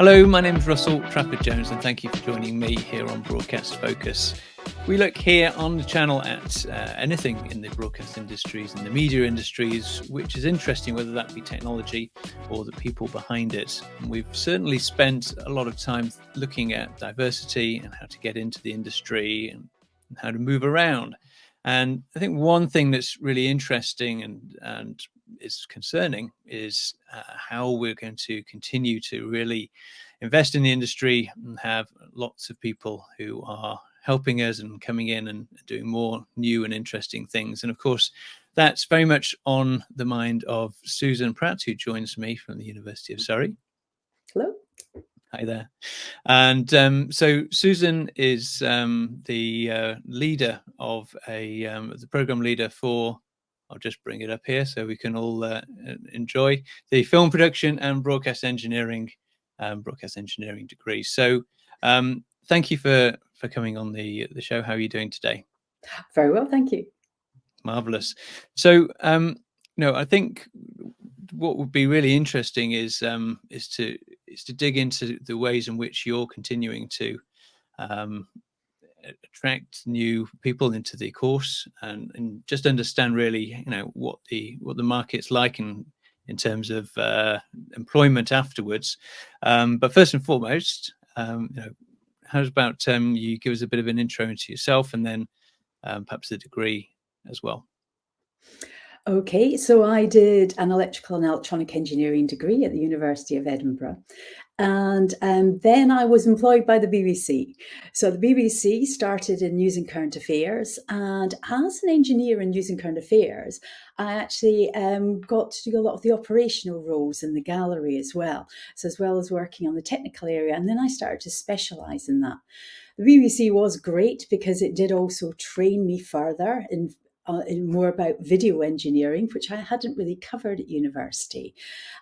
Hello, my name is Russell Trafford-Jones, and thank you for joining me here on Broadcast Focus. We look here on the channel at anything in the broadcast industries and the media industries, which is interesting, whether that be technology or the people behind it. And we've certainly spent a lot of time looking at diversity and how to get into the industry and how to move around. And I think one thing that's really interesting and is concerning is how we're going to continue to really invest in the industry and have lots of people who are helping us and coming in and doing more new and interesting things. And of course, that's very much on the mind of Susan Pratt, who joins me from the University of Surrey. Hello. Hi there. And so Susan is the leader of the program leader for, I'll just bring it up here so we can all enjoy the film production and broadcast engineering degree. So thank you for coming on the show. How are you doing today? Very well, thank you. Marvelous. So I think what would be really interesting is to dig into the ways in which you're continuing to attract new people into the course and just understand really, what the market's like in terms of employment afterwards. But first and foremost, how about you give us a bit of an intro into yourself and then perhaps the degree as well. Okay, so I did an electrical and electronic engineering degree at the University of Edinburgh. And then I was employed by the BBC. So the BBC started in News and Current Affairs. And as an engineer in News and Current Affairs, I actually got to do a lot of the operational roles in the gallery as well. So as well as working on the technical area. And then I started to specialise in that. The BBC was great because it did also train me further in more about video engineering, which I hadn't really covered at university.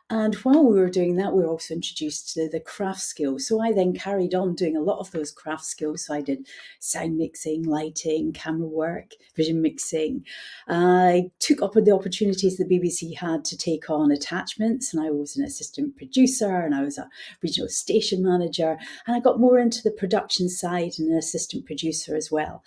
And while we were doing that, we were also introduced to the craft skills. So I then carried on doing a lot of those craft skills. So I did sound mixing, lighting, camera work, vision mixing. I took up the opportunities the BBC had to take on attachments, and I was an assistant producer and I was a regional station manager, and I got more into the production side and an assistant producer as well.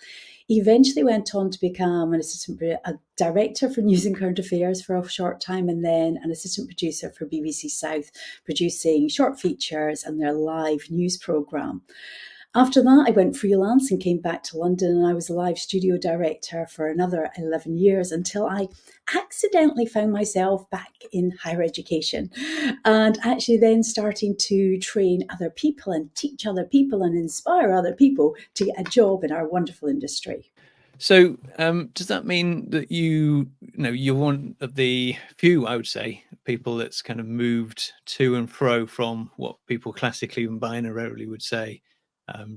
Eventually went on to become a director for News and Current Affairs for a short time, and then an assistant producer for BBC South, producing short features and their live news programme. After that, I went freelance and came back to London, and I was a live studio director for another 11 years until I accidentally found myself back in higher education and actually then starting to train other people and teach other people and inspire other people to get a job in our wonderful industry. So does that mean that you're one of the few, I would say, people that's kind of moved to and fro from what people classically and binarily would say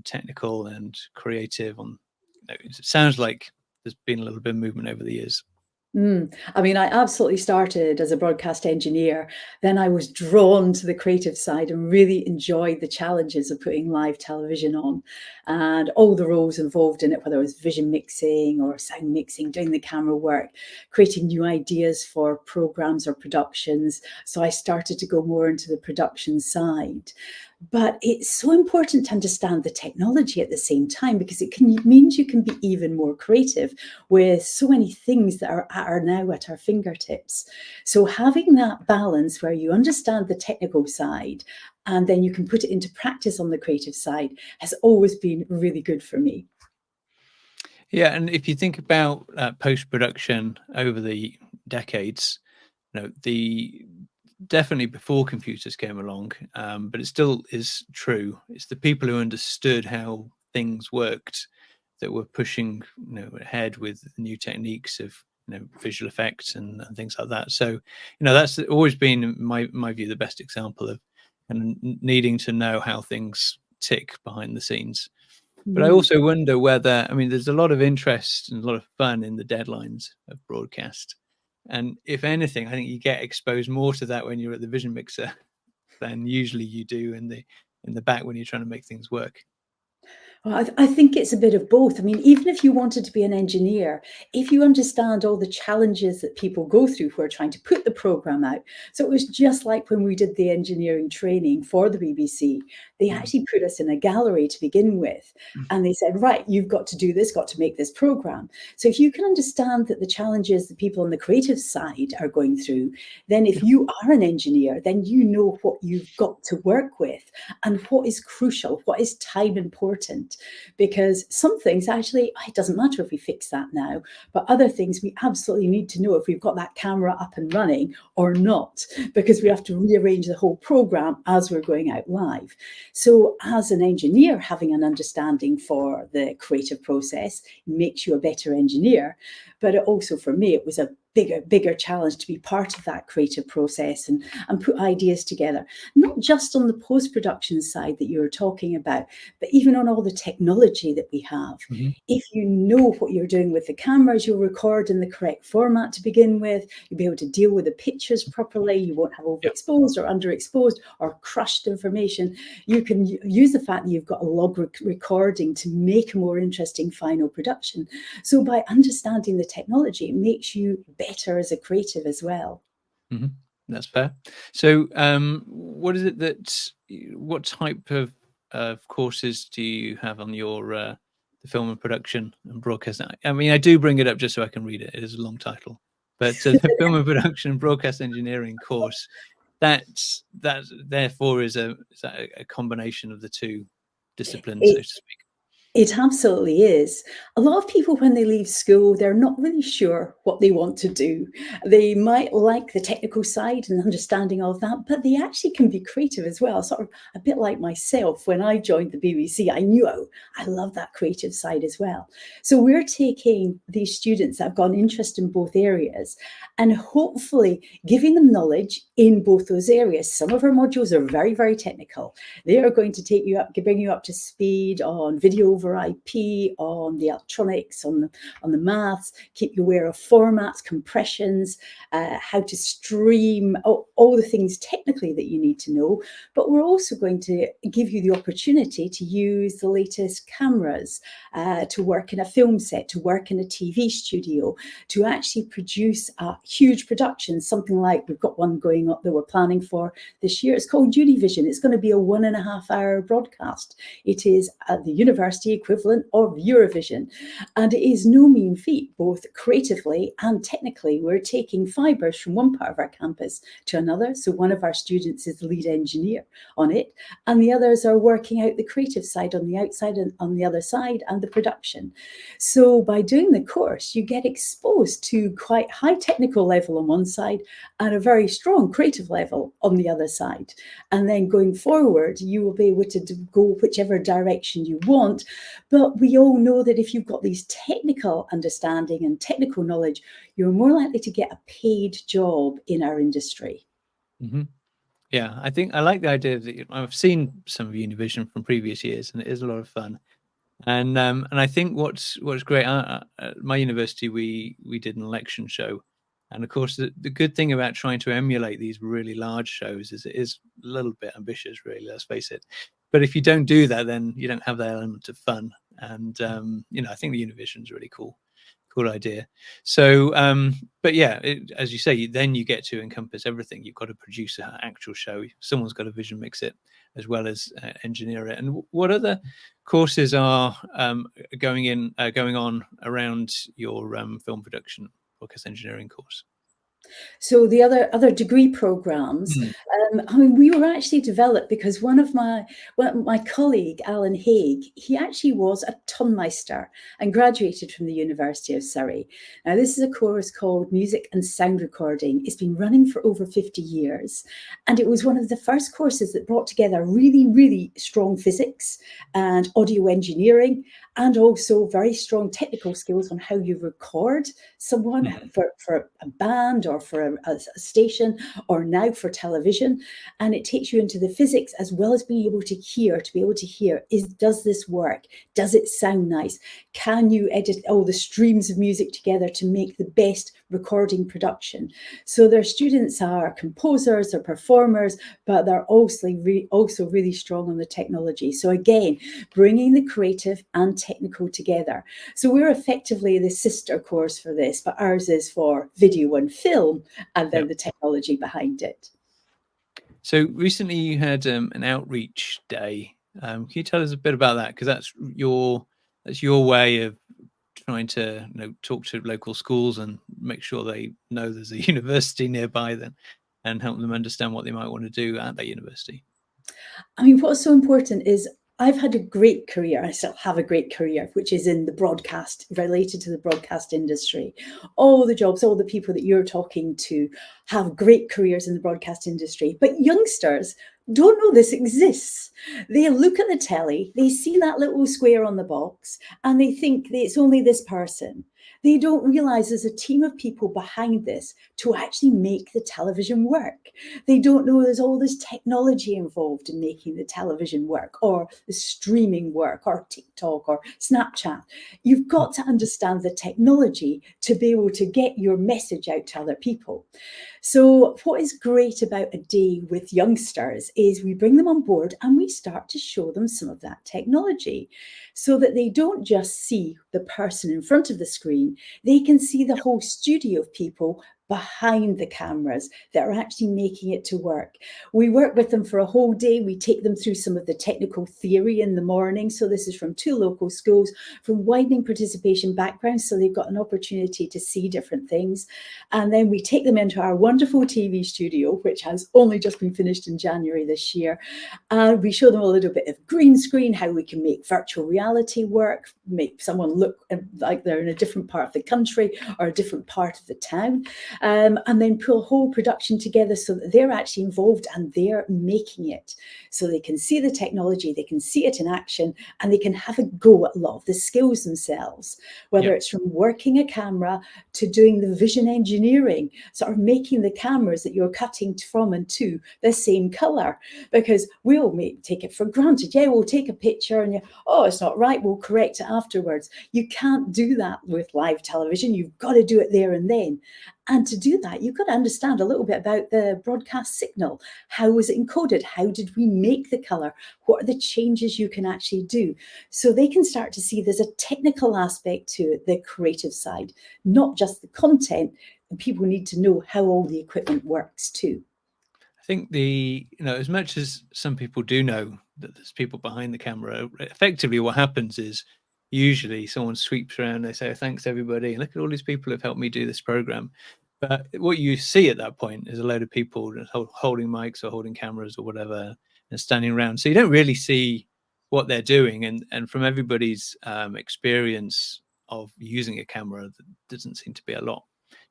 technical and creative? It sounds like there's been a little bit of movement over the years. I mean, I absolutely started as a broadcast engineer. Then I was drawn to the creative side and really enjoyed the challenges of putting live television on and all the roles involved in it, whether it was vision mixing or sound mixing, doing the camera work, creating new ideas for programs or productions. So I started to go more into the production side. But it's so important to understand the technology at the same time, because means you can be even more creative with so many things that are now at our fingertips. So having that balance where you understand the technical side and then you can put it into practice on the creative side has always been really good for me. Yeah, and if you think about post-production over the decades, definitely before computers came along, but it still is true. It's the people who understood how things worked that were pushing ahead with new techniques of visual effects and things like that. So that's always been, in my view, the best example of needing to know how things tick behind the scenes. But I also wonder whether, there's a lot of interest and a lot of fun in the deadlines of broadcast. And if anything, I think you get exposed more to that when you're at the vision mixer than usually you do in the back when you're trying to make things work. Well, I think it's a bit of both. I mean, even if you wanted to be an engineer, if you understand all the challenges that people go through who are trying to put the program out. So it was just like when we did the engineering training for the BBC, they Mm. actually put us in a gallery to begin with. And they said, right, you've got to do this, got to make this program. So if you can understand that the challenges that people on the creative side are going through, then if Yeah. you are an engineer, then you know what you've got to work with and what is crucial, what is time important. Because some things actually, it doesn't matter if we fix that now, but other things we absolutely need to know if we've got that camera up and running or not, because we have to rearrange the whole program as we're going out live. So as an engineer, having an understanding for the creative process makes you a better engineer. But it also, for me, it was a bigger challenge to be part of that creative process and put ideas together, not just on the post-production side that you were talking about, but even on all the technology that we have. Mhm. If you know what you're doing with the cameras, you'll record in the correct format to begin with. You'll be able to deal with the pictures properly. You won't have Yeah. overexposed or underexposed or crushed information. You can use the fact that you've got a log recording to make a more interesting final production. So by understanding the technology, it makes you better as a creative as well. Mhm. That's fair. So, what is it what type of courses do you have on your the film and production and broadcast? I mean, I do bring it up just so I can read it. It is a long title, but the film and production and broadcast engineering course. That therefore is that a combination of the two disciplines, so It, to speak. It absolutely is. A lot of people, when they leave school, they're not really sure what they want to do. They might like the technical side and understanding of that, but they actually can be creative as well. Sort of a bit like myself, when I joined the BBC, I knew I love that creative side as well. So we're taking these students that have got an interest in both areas and hopefully giving them knowledge in both those areas. Some of our modules are very technical. They are going to bring you up to speed on video over IP, on the electronics, on the maths, keep you aware of formats, compressions, how to stream, all the things technically that you need to know. But we're also going to give you the opportunity to use the latest cameras, to work in a film set, to work in a TV studio, to actually produce huge productions, something like we've got one going up that we're planning for this year. It's called Univision. It's going to be a 1.5-hour broadcast. It is at the university equivalent of Eurovision. And it is no mean feat, both creatively and technically. We're taking fibres from one part of our campus to another. So one of our students is the lead engineer on it, and the others are working out the creative side on the outside and on the other side and the production. So by doing the course, you get exposed to quite high technical level on one side and a very strong creative level on the other side. And then going forward, you will be able to go whichever direction you want. But we all know that if you've got these technical understanding and technical knowledge, you're more likely to get a paid job in our industry. Hmm. Yeah, I think I like the idea that I've seen some of Univision from previous years, and it is a lot of fun. And I think what's great at my university, we did an election show, and of course the good thing about trying to emulate these really large shows is it is a little bit ambitious, really. Let's face it. But if you don't do that, then you don't have that element of fun. And I think the Univision is really cool idea. So, but yeah, as you say, then you get to encompass everything. You've got to produce an actual show. Someone's got to vision mix it as well as engineer it. And what other courses are going on around your film production broadcast engineering course? So the other degree programs, Mm. I mean, we were actually developed because my colleague Alan Haig, he actually was a tonmeister and graduated from the University of Surrey. Now, this is a course called Music and Sound Recording. It's been running for over 50 years, and it was one of the first courses that brought together really strong physics and audio engineering, and also very strong technical skills on how you record someone Mm. for a band or for a station, or now for television. And it takes you into the physics as well as being able to hear, does this work? Does it sound nice? Can you edit all the streams of music together to make the best recording production. So their students are composers, they're performers, but they're also really strong on the technology. So again, bringing the creative and technical together. So we're effectively the sister course for this, but ours is for video and film, and then Yep. the technology behind it. So recently you had an outreach day. Can you tell us a bit about that? Because that's your way of trying to talk to local schools and make sure they know there's a university nearby then, and help them understand what they might want to do at that university. I mean, what's so important is I've had a great career. I still have a great career, which is in the broadcast, related to the broadcast industry. All the jobs, all the people that you're talking to have great careers in the broadcast industry. But youngsters don't know this exists. They look at the telly, they see that little square on the box, and they think that it's only this person. They don't realize there's a team of people behind this to actually make the television work. They don't know there's all this technology involved in making the television work, or the streaming work, or TikTok or Snapchat. You've got to understand the technology to be able to get your message out to other people. So what is great about a day with youngsters is we bring them on board and we start to show them some of that technology, so that they don't just see the person in front of the screen, they can see the whole studio of people behind the cameras that are actually making it to work. We work with them for a whole day. We take them through some of the technical theory in the morning. So this is from 2 local schools from widening participation backgrounds. So they've got an opportunity to see different things. And then we take them into our wonderful TV studio, which has only just been finished in January this year. And we show them a little bit of green screen, how we can make virtual reality work, make someone look like they're in a different part of the country or a different part of the town. And then pull a whole production together so that they're actually involved and they're making it. So they can see the technology, they can see it in action, and they can have a go at a lot of the skills themselves, whether it's from working a camera to doing the vision engineering, sort of making the cameras that you're cutting from and to the same color. Because we'll take it for granted. Yeah, we'll take a picture and it's not right, we'll correct it afterwards. You can't do that with live television. You've got to do it there and then. And to do that, you've got to understand a little bit about the broadcast signal. How was it encoded? How did we make the color? What are the changes you can actually do? So they can start to see there's a technical aspect to it, the creative side, not just the content. And people need to know how all the equipment works too. I think as much as some people do know that there's people behind the camera, effectively what happens is usually someone sweeps around, they say, thanks everybody, and look at all these people who've helped me do this program. But what you see at that point is a load of people holding mics or holding cameras or whatever and standing around. So you don't really see what they're doing. And from everybody's experience of using a camera, there doesn't seem to be a lot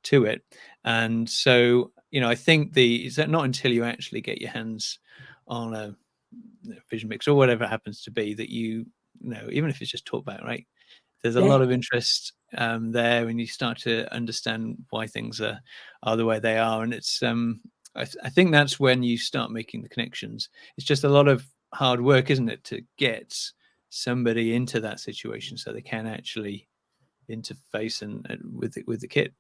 to it. And so, I think is that not until you actually get your hands on a vision mix or whatever it happens to be that even if it's just talk about, right? There's a lot of interest there, and you start to understand why things are the way they are. And it's I think that's when you start making the connections. It's just a lot of hard work, isn't it, to get somebody into that situation so they can actually interface and with the kit.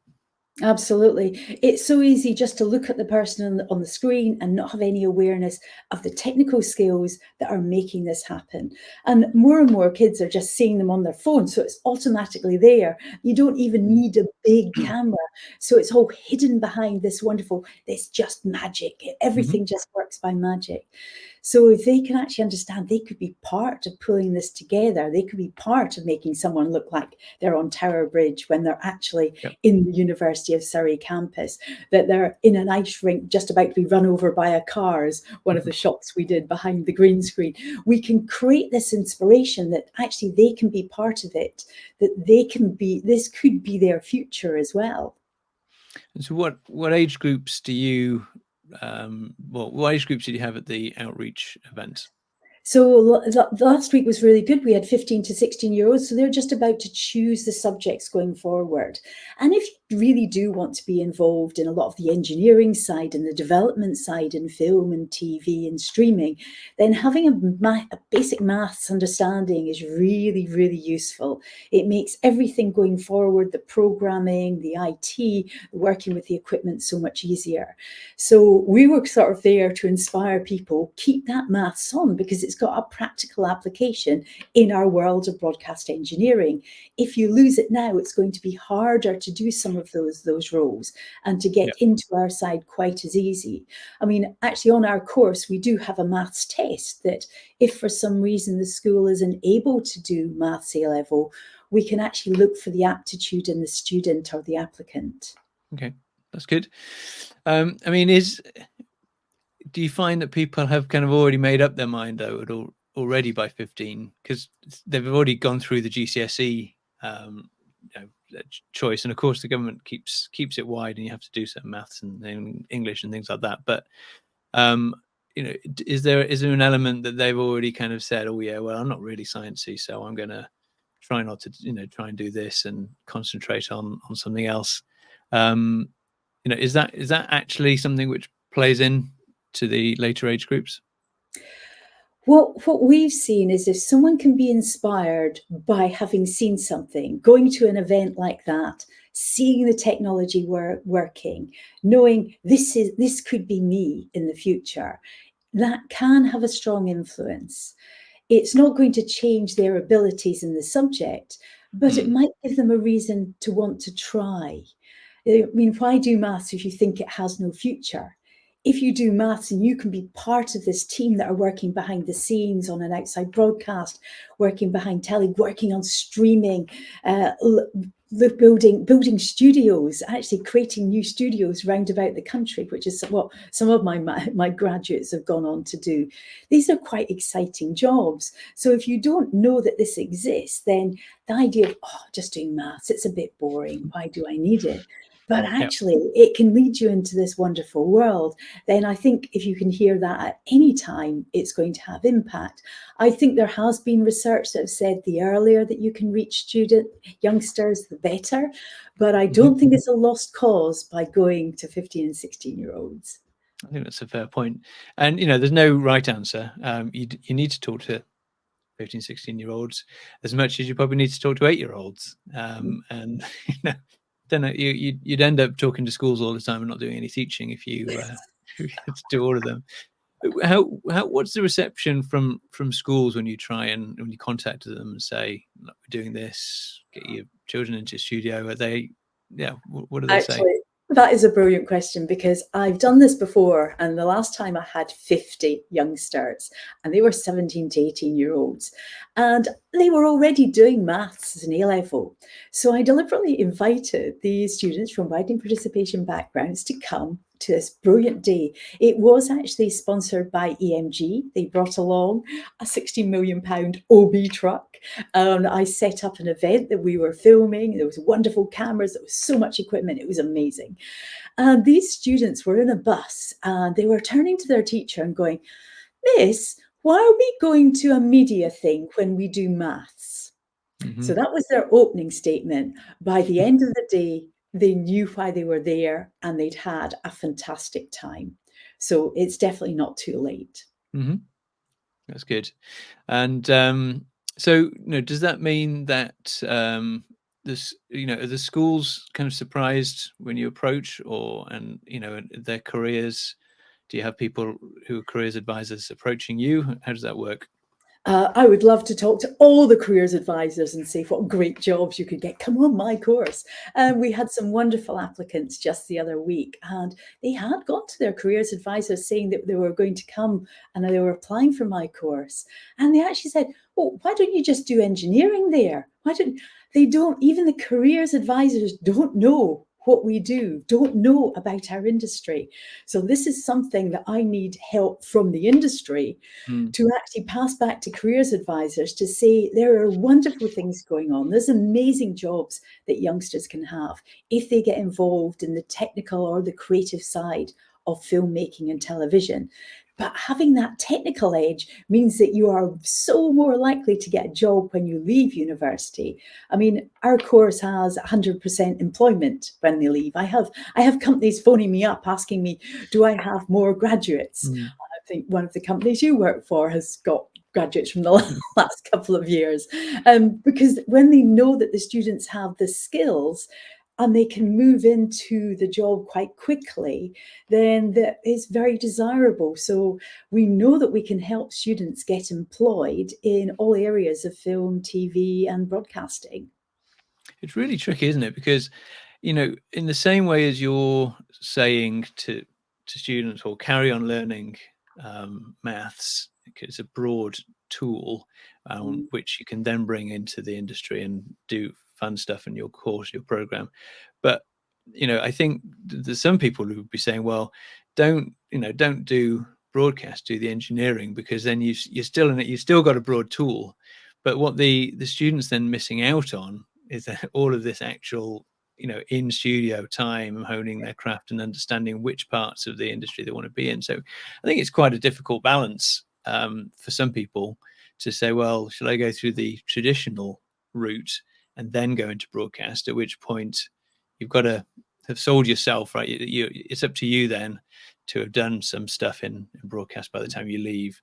Absolutely. It's so easy just to look at the person on the screen and not have any awareness of the technical skills that are making this happen. And more kids are just seeing them on their phone. So it's automatically there. You don't even need a big camera. So it's all hidden behind this wonderful, it's just magic. Everything just works by magic. So if they can actually understand, they could be part of pulling this together. They could be part of making someone look like they're on Tower Bridge when they're actually in the University of Surrey campus, that they're in an ice rink just about to be run over by a car, as one of the shots we did behind the green screen. We can create this inspiration that actually they can be part of it, that this could be their future as well. And so what age groups do you what age groups did you have at the outreach event? So last week was really good. We had 15 to 16-year-olds. So they're just about to choose the subjects going forward. And if you really do want to be involved in a lot of the engineering side and the development side in film and TV and streaming, then having a basic maths understanding is really, really useful. It makes everything going forward, the programming, the IT, working with the equipment, so much easier. So we were sort of there to inspire people, keep that maths on, because it's got a practical application in our world of broadcast engineering. If you lose it now, it's going to be harder to do some of those roles and to get into our side quite as easy. I mean, actually on our course, we do have a maths test that if for some reason the school isn't able to do maths A-level, we can actually look for the aptitude in the student or the applicant. Okay, that's good. I mean, do you find that people have kind of already made up their mind though already by 15, because they've already gone through the GCSE choice, and of course the government keeps it wide, and you have to do some maths and English and things like that. But is there an element that they've already kind of said, oh yeah, well, I'm not really sciencey, so I'm going to try not to try and do this and concentrate on something else? Is that actually something which plays in to the later age groups? Well, what we've seen is if someone can be inspired by having seen something, going to an event like that, seeing the technology working, knowing this could be me in the future, that can have a strong influence. It's not going to change their abilities in the subject, but it might give them a reason to want to try. I mean, why do maths if you think it has no future? If you do maths and you can be part of this team that are working behind the scenes on an outside broadcast, working behind telly, working on streaming, building studios, actually creating new studios round about the country, which is what some of my graduates have gone on to do. These are quite exciting jobs. So if you don't know that this exists, then the idea of, just doing maths, it's a bit boring. Why do I need it? But actually, it can lead you into this wonderful world. Then I think if you can hear that at any time, it's going to have impact. I think there has been research that have said the earlier that you can reach youngsters, the better. But I don't think it's a lost cause by going to 15 and 16-year-olds. I think that's a fair point. And, there's no right answer. You need to talk to 15, 16-year-olds as much as you probably need to talk to 8-year-olds. And, don't know, you'd end up talking to schools all the time and not doing any teaching if you had to do all of them. What's the reception from schools when you contact them and say, look, we're doing this, get your children into a studio? What do they say? That is a brilliant question, because I've done this before, and the last time I had 50 youngsters, and they were 17 to 18-year-olds, and they were already doing maths as an A-level. So I deliberately invited these students from wide participation backgrounds to come to this brilliant day. It was actually sponsored by EMG. They brought along a £60 million OB truck. I set up an event that we were filming. There was wonderful cameras. There was so much equipment. It was amazing. And these students were in a bus, and they were turning to their teacher and going, "Miss, why are we going to a media thing when we do maths?" So that was their opening statement. By the end of the day, they knew why they were there, and they'd had a fantastic time. So it's definitely not too late. That's good. And so, does that mean that are the schools kind of surprised when you approach, and their careers? Do you have people who are careers advisors approaching you? How does that work? I would love to talk to all the careers advisors and say what great jobs you could get. Come on my course. We had some wonderful applicants just the other week, and they had gone to their careers advisors saying that they were going to come and they were applying for my course. And they actually said, "Oh, why don't you just do engineering there? Even the careers advisors don't know what we do, don't know about our industry." So this is something that I need help from the industry to actually pass back to careers advisors to say there are wonderful things going on. There's amazing jobs that youngsters can have if they get involved in the technical or the creative side of filmmaking and television. But having that technical edge means that you are so more likely to get a job when you leave university. I mean, our course has 100% employment when they leave. I have companies phoning me up asking me, do I have more graduates? Mm. I think one of the companies you work for has got graduates from the last couple of years, because when they know that the students have the skills and they can move into the job quite quickly, then that is very desirable. So we know that we can help students get employed in all areas of film, TV, and broadcasting. It's really tricky, isn't it? Because, in the same way as you're saying to students, or carry on learning maths, it's a broad tool Mm. which you can then bring into the industry and do fun stuff in your course, your program. But I think there's some people who would be saying, well, don't do broadcast, do the engineering, because then you're still in it. You've still got a broad tool. But what the students then missing out on is that all of this actual, in studio time, honing their craft and understanding which parts of the industry they want to be in. So I think it's quite a difficult balance for some people to say, well, should I go through the traditional route and then go into broadcast, at which point you've got to have sold yourself, right? It's up to you then to have done some stuff in broadcast by the time you leave.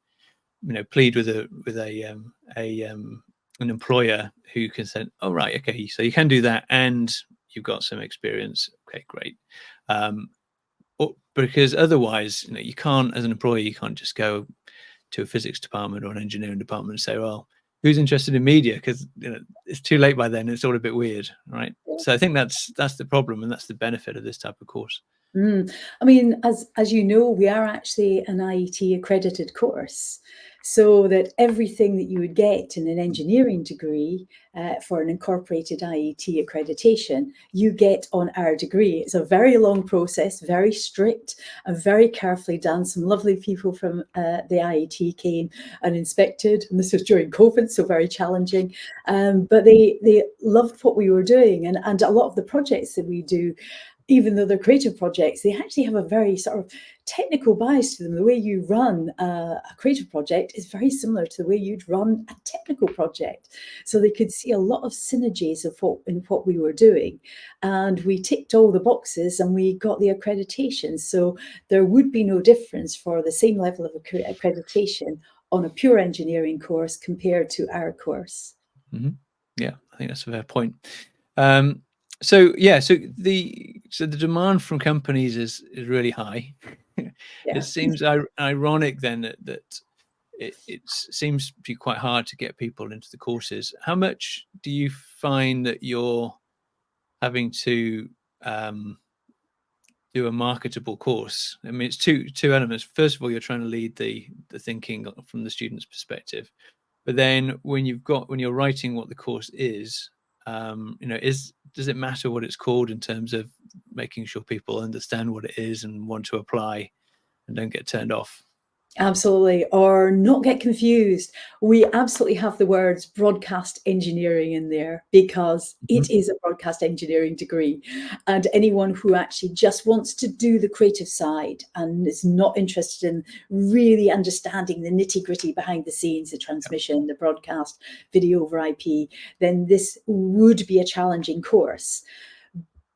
Plead with an employer who can say, oh, right, okay, so you can do that and you've got some experience. Okay, great. Because otherwise, you can't, as an employer, you can't just go to a physics department or an engineering department and say, well, who's interested in media? Because it's too late by then. It's all a bit weird, right? So I think that's the problem, and that's the benefit of this type of course. I mean, as you know, we are actually an IET accredited course, so that everything that you would get in an engineering degree for an incorporated IET accreditation, you get on our degree. It's a very long process, very strict and very carefully done. Some lovely people from the IET came and inspected, and this was during COVID, so very challenging. But they loved what we were doing, and a lot of the projects that we do, even though they're creative projects, they actually have a very sort of technical bias to them. The way you run a creative project is very similar to the way you'd run a technical project. So they could see a lot of synergies of what we were doing. And we ticked all the boxes and we got the accreditation. So there would be no difference for the same level of accreditation on a pure engineering course compared to our course. Mm-hmm. Yeah, I think that's a fair point. So the demand from companies is really high. Yeah. It seems ironic then that it seems to be quite hard to get people into the courses. How much do you find that you're having to do a marketable course? I mean, it's two elements. First of all, you're trying to lead the thinking from the student's perspective, but then when you're writing what the course is, does it matter what it's called in terms of making sure people understand what it is and want to apply and don't get turned off? Absolutely, or not get confused. We absolutely have the words broadcast engineering in there because Mhm. it is a broadcast engineering degree. And anyone who actually just wants to do the creative side and is not interested in really understanding the nitty-gritty behind the scenes, the transmission, the broadcast, video over IP, then this would be a challenging course.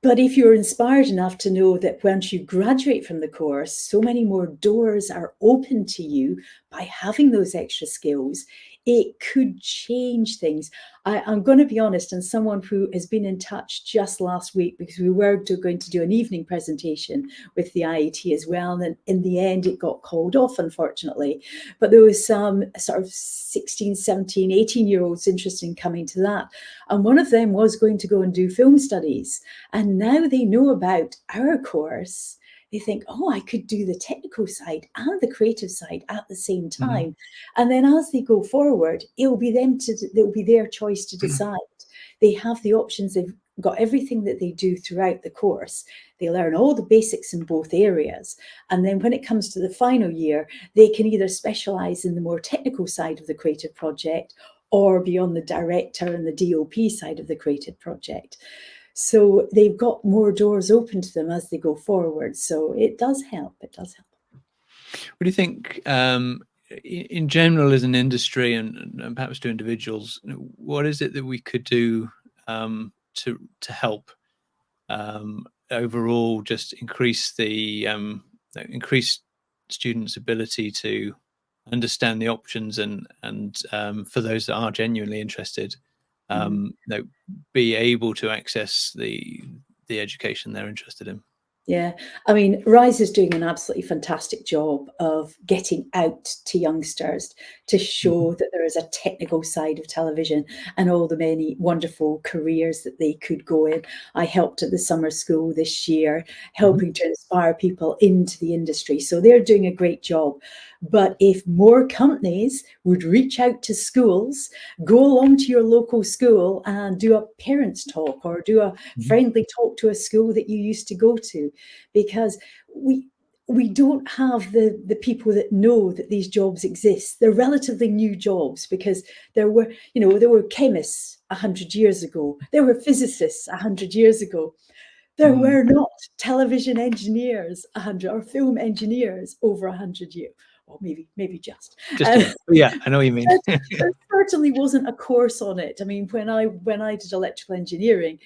But if you're inspired enough to know that once you graduate from the course, so many more doors are open to you by having those extra skills, it could change things. I'm going to be honest, and someone who has been in touch just last week, because we were going to do an evening presentation with the IET as well. And in the end, it got called off, unfortunately. But there was some sort of 16, 17, 18-year-olds interested in coming to that. And one of them was going to go and do film studies. And now they know about our course. They think, oh, I could do the technical side and the creative side at the same time. And then as they go forward, it'll be their choice to decide. They have the options. They've got everything that they do throughout the course. They learn all the basics in both areas. And then when it comes to the final year, they can either specialize in the more technical side of the creative project or be on the director and the DOP side of the creative project. So they've got more doors open to them as they go forward. So it does help. It does help. What do you think, in general, as an industry and perhaps to individuals, what is it that we could do to help overall just increase students' ability to understand the options and for those that are genuinely interested, be able to access the education they're interested in? Yeah, I mean, Rise is doing an absolutely fantastic job of getting out to youngsters to show that there is a technical side of television and all the many wonderful careers that they could go in. I helped at the summer school this year, helping to inspire people into the industry. So they're doing a great job. But if more companies would reach out to schools, go along to your local school and do a parents' talk or do a friendly talk to a school that you used to go to, because we don't have the people that know that these jobs exist. They're relatively new jobs because there were chemists 100 years ago. There were physicists 100 years ago. There were not television engineers 100 or film engineers over 100 years. Or maybe just. Yeah, I know what you mean. There certainly wasn't a course on it. I mean, when I did electrical engineering,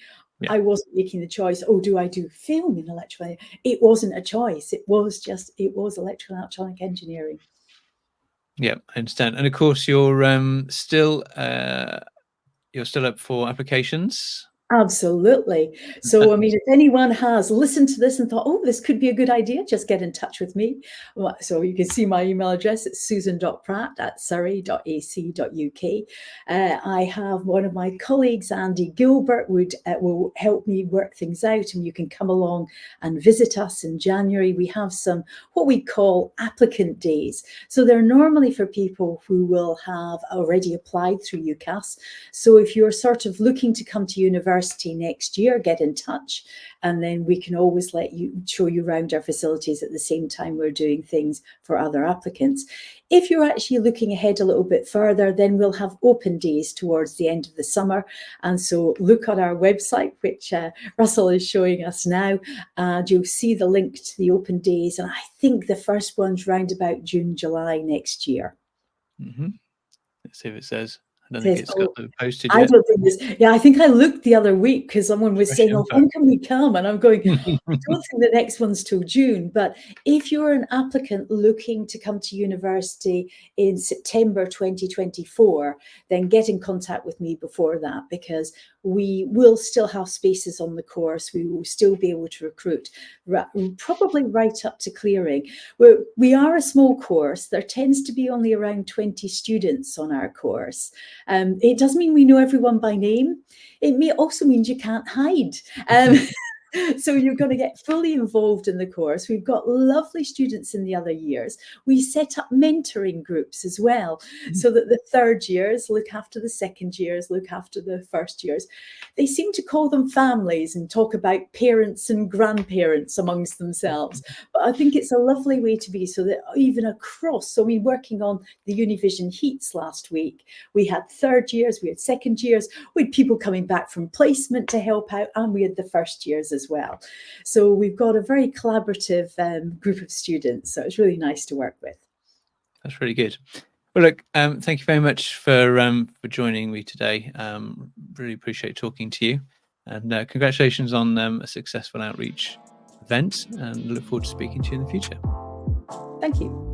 I wasn't making the choice, do I do film in electrical engineering? It wasn't a choice. It was electrical and electronic engineering. Yeah, I understand. And of course, you're still up for applications. Absolutely. So, I mean, if anyone has listened to this and thought, this could be a good idea, just get in touch with me. So you can see my email address. It's susan.pratt@surrey.ac.uk. I have one of my colleagues, Andy Gilbert, will help me work things out, and you can come along and visit us in January. We have some what we call applicant days. So they're normally for people who will have already applied through UCAS. So if you're sort of looking to come to university next year, get in touch, and then we can always show you around our facilities at the same time we're doing things for other applicants. If you're actually looking ahead a little bit further, then we'll have open days towards the end of the summer. And so look on our website, which Russell is showing us now, and you'll see the link to the open days. And I think the first one's round about June, July next year. Let's see if it says. I don't think it's got posted I yet. don't think this. Yeah, I think I looked the other week because someone was saying, when can we come? And I'm going, I don't think the next one's till June. But if you're an applicant looking to come to university in September 2024, then get in contact with me before that, because we will still have spaces on the course. We will still be able to recruit, probably right up to clearing. We are a small course. There tends to be only around 20 students on our course. It doesn't mean we know everyone by name. It also means you can't hide. So you're going to get fully involved in the course. We've got lovely students in the other years. We set up mentoring groups as well, so that the third years look after the second years, look after the first years. They seem to call them families and talk about parents and grandparents amongst themselves. But I think it's a lovely way to be, so that even across, so we working on the Univision Heats last week, we had third years, we had second years, we had people coming back from placement to help out, and we had the first years as well. So we've got a very collaborative group of students. So it's really nice to work with. That's really good. Well, look, thank you very much for joining me today. Really appreciate talking to you, and congratulations on a successful outreach event, and look forward to speaking to you in the future. Thank you.